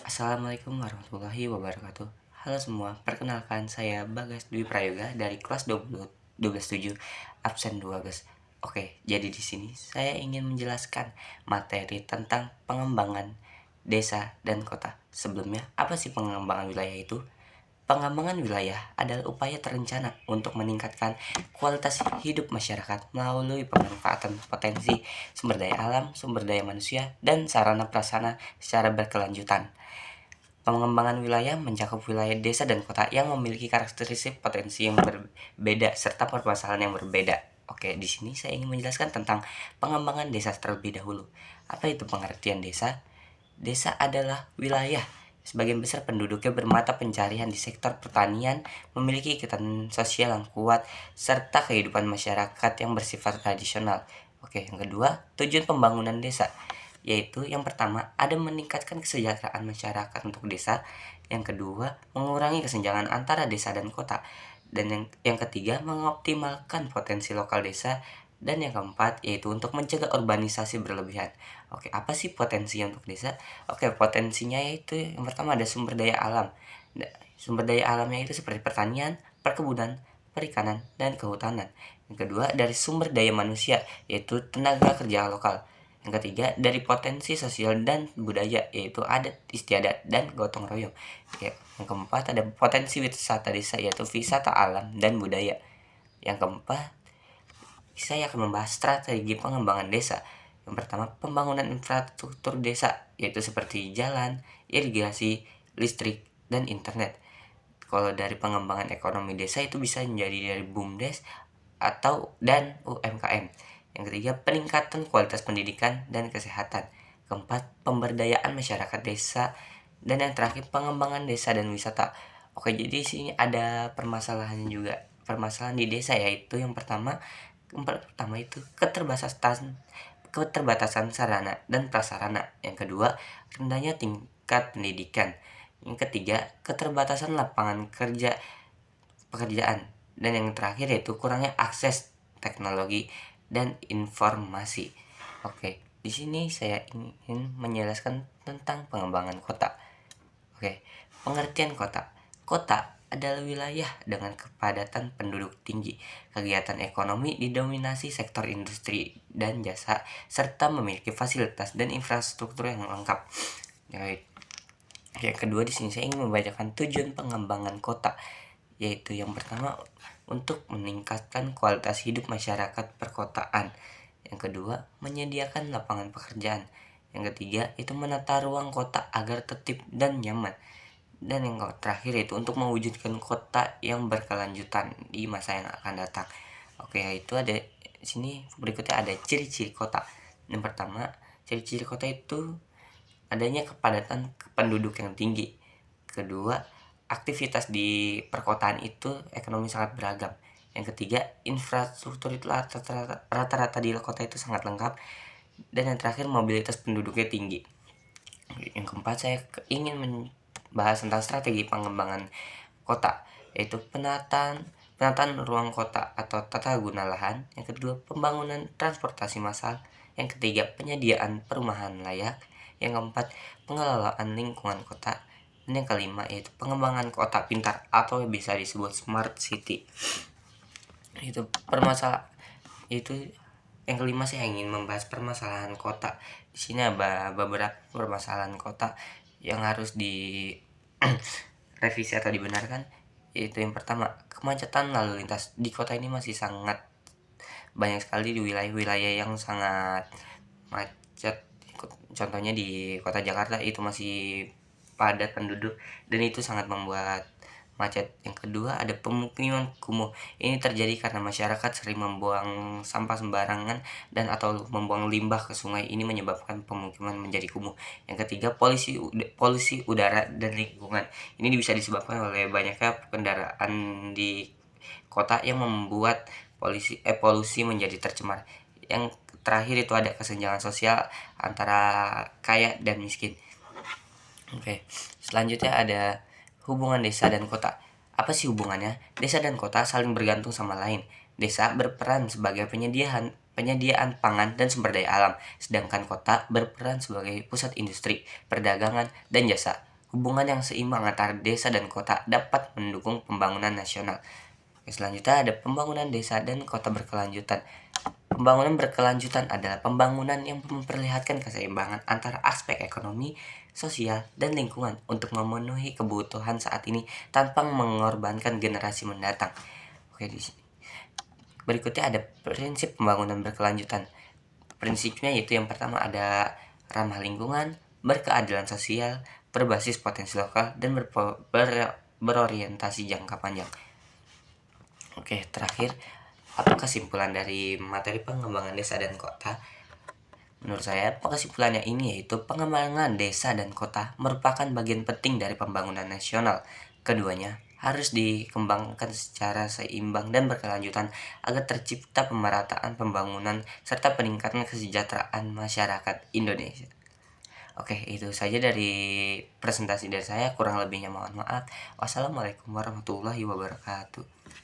Assalamualaikum warahmatullahi wabarakatuh. Halo semua, perkenalkan saya Bagas Dwi Prayoga dari kelas 127 absen 2 guys. Oke, jadi di sini saya ingin menjelaskan materi tentang pengembangan desa dan kota. Sebelumnya, apa sih pengembangan wilayah itu? Pengembangan wilayah adalah upaya terencana untuk meningkatkan kualitas hidup masyarakat melalui pemanfaatan potensi sumber daya alam, sumber daya manusia, dan sarana prasarana secara berkelanjutan. Pengembangan wilayah mencakup wilayah desa dan kota yang memiliki karakteristik potensi yang berbeda serta permasalahan yang berbeda. Oke, di sini saya ingin menjelaskan tentang pengembangan desa terlebih dahulu. Apa itu pengertian desa? Desa adalah wilayah sebagian besar penduduknya bermata pencarian di sektor pertanian, memiliki ikatan sosial yang kuat, serta kehidupan masyarakat yang bersifat tradisional. Oke, yang kedua, tujuan pembangunan desa yaitu yang pertama ada meningkatkan kesejahteraan masyarakat untuk desa, yang kedua mengurangi kesenjangan antara desa dan kota, dan yang ketiga mengoptimalkan potensi lokal desa, dan yang keempat yaitu untuk mencegah urbanisasi berlebihan. Oke, apa sih potensi untuk desa? Oke, potensinya yaitu yang pertama ada sumber daya alam. Sumber daya alamnya itu seperti pertanian, perkebunan, perikanan, dan kehutanan. Yang kedua dari sumber daya manusia yaitu tenaga kerja lokal. Yang ketiga, dari potensi sosial dan budaya, yaitu adat istiadat dan gotong royong. Ya, yang keempat, ada potensi wisata desa, yaitu wisata alam dan budaya. Yang keempat, saya akan membahas strategi pengembangan desa. Yang pertama, pembangunan infrastruktur desa, yaitu seperti jalan, irigasi, listrik, dan internet. Kalau dari pengembangan ekonomi desa itu bisa menjadi dari BUMDes atau dan UMKM. Yang ketiga, peningkatan kualitas pendidikan dan kesehatan. Keempat, pemberdayaan masyarakat desa. Dan yang terakhir, pengembangan desa dan wisata. Oke, jadi di sini ada permasalahan juga. Permasalahan di desa yaitu yang pertama itu keterbatasan sarana dan prasarana. Yang kedua, rendahnya tingkat pendidikan. Yang ketiga, keterbatasan lapangan pekerjaan. Dan yang terakhir yaitu kurangnya akses teknologi dan informasi. Oke, di sini saya ingin menjelaskan tentang pengembangan kota. Oke, pengertian kota. Kota adalah wilayah dengan kepadatan penduduk tinggi. Kegiatan ekonomi didominasi sektor industri dan jasa serta memiliki fasilitas dan infrastruktur yang lengkap. Yang kedua di sini saya ingin membacakan tujuan pengembangan kota, yaitu yang pertama untuk meningkatkan kualitas hidup masyarakat perkotaan. Yang kedua, menyediakan lapangan pekerjaan. Yang ketiga, itu menata ruang kota agar tertib dan nyaman. Dan yang terakhir itu untuk mewujudkan kota yang berkelanjutan di masa yang akan datang. Oke, itu ada di sini berikutnya ada ciri-ciri kota. Yang pertama, ciri-ciri kota itu adanya kepadatan penduduk yang tinggi. Kedua, aktivitas di perkotaan itu ekonomi sangat beragam. Yang ketiga, infrastruktur itu rata-rata di kota itu sangat lengkap. Dan yang terakhir, mobilitas penduduknya tinggi. Yang keempat, saya ingin membahas tentang strategi pengembangan kota, yaitu penataan ruang kota atau tata guna lahan. Yang kedua, pembangunan transportasi massal. Yang ketiga, penyediaan perumahan layak. Yang keempat, pengelolaan lingkungan kota. Dan yang kelima yaitu pengembangan kota pintar atau bisa disebut smart city. Itu itu yang kelima saya ingin membahas permasalahan kota. Di sini ada beberapa permasalahan kota yang harus direvisi atau dibenarkan. Yaitu yang pertama, kemacetan lalu lintas di kota ini masih sangat banyak sekali di wilayah-wilayah yang sangat macet. Contohnya di kota Jakarta itu masih padat penduduk dan itu sangat membuat macet. Yang kedua ada pemukiman kumuh. Ini terjadi karena masyarakat sering membuang sampah sembarangan dan atau membuang limbah ke sungai. Ini menyebabkan pemukiman menjadi kumuh. Yang ketiga polusi udara dan lingkungan. Ini bisa disebabkan oleh banyaknya kendaraan di kota yang membuat polusi menjadi tercemar. Yang terakhir itu ada kesenjangan sosial antara kaya dan miskin. Oke, selanjutnya ada hubungan desa dan kota. Apa sih hubungannya? Desa dan kota saling bergantung sama lain. Desa berperan sebagai penyediaan pangan dan sumber daya alam, sedangkan kota berperan sebagai pusat industri, perdagangan, dan jasa. hubungan yang seimbang antara desa dan kota dapat mendukung pembangunan nasional. Selanjutnya ada pembangunan desa dan kota berkelanjutan. Pembangunan berkelanjutan adalah pembangunan yang memperlihatkan keseimbangan antara aspek ekonomi, sosial, dan lingkungan untuk memenuhi kebutuhan saat ini tanpa mengorbankan generasi mendatang. Oke, di sini. Berikutnya ada prinsip pembangunan berkelanjutan. Prinsipnya yaitu yang pertama ada ramah lingkungan, berkeadilan sosial, berbasis potensi lokal, dan berorientasi jangka panjang. Oke, terakhir, apa kesimpulan dari materi pengembangan desa dan kota? Menurut saya, kesimpulannya ini yaitu pengembangan desa dan kota merupakan bagian penting dari pembangunan nasional. Keduanya harus dikembangkan secara seimbang dan berkelanjutan agar tercipta pemerataan pembangunan serta peningkatan kesejahteraan masyarakat Indonesia. Oke, itu saja dari presentasi dari saya. Kurang lebihnya mohon maaf. Wassalamualaikum warahmatullahi wabarakatuh.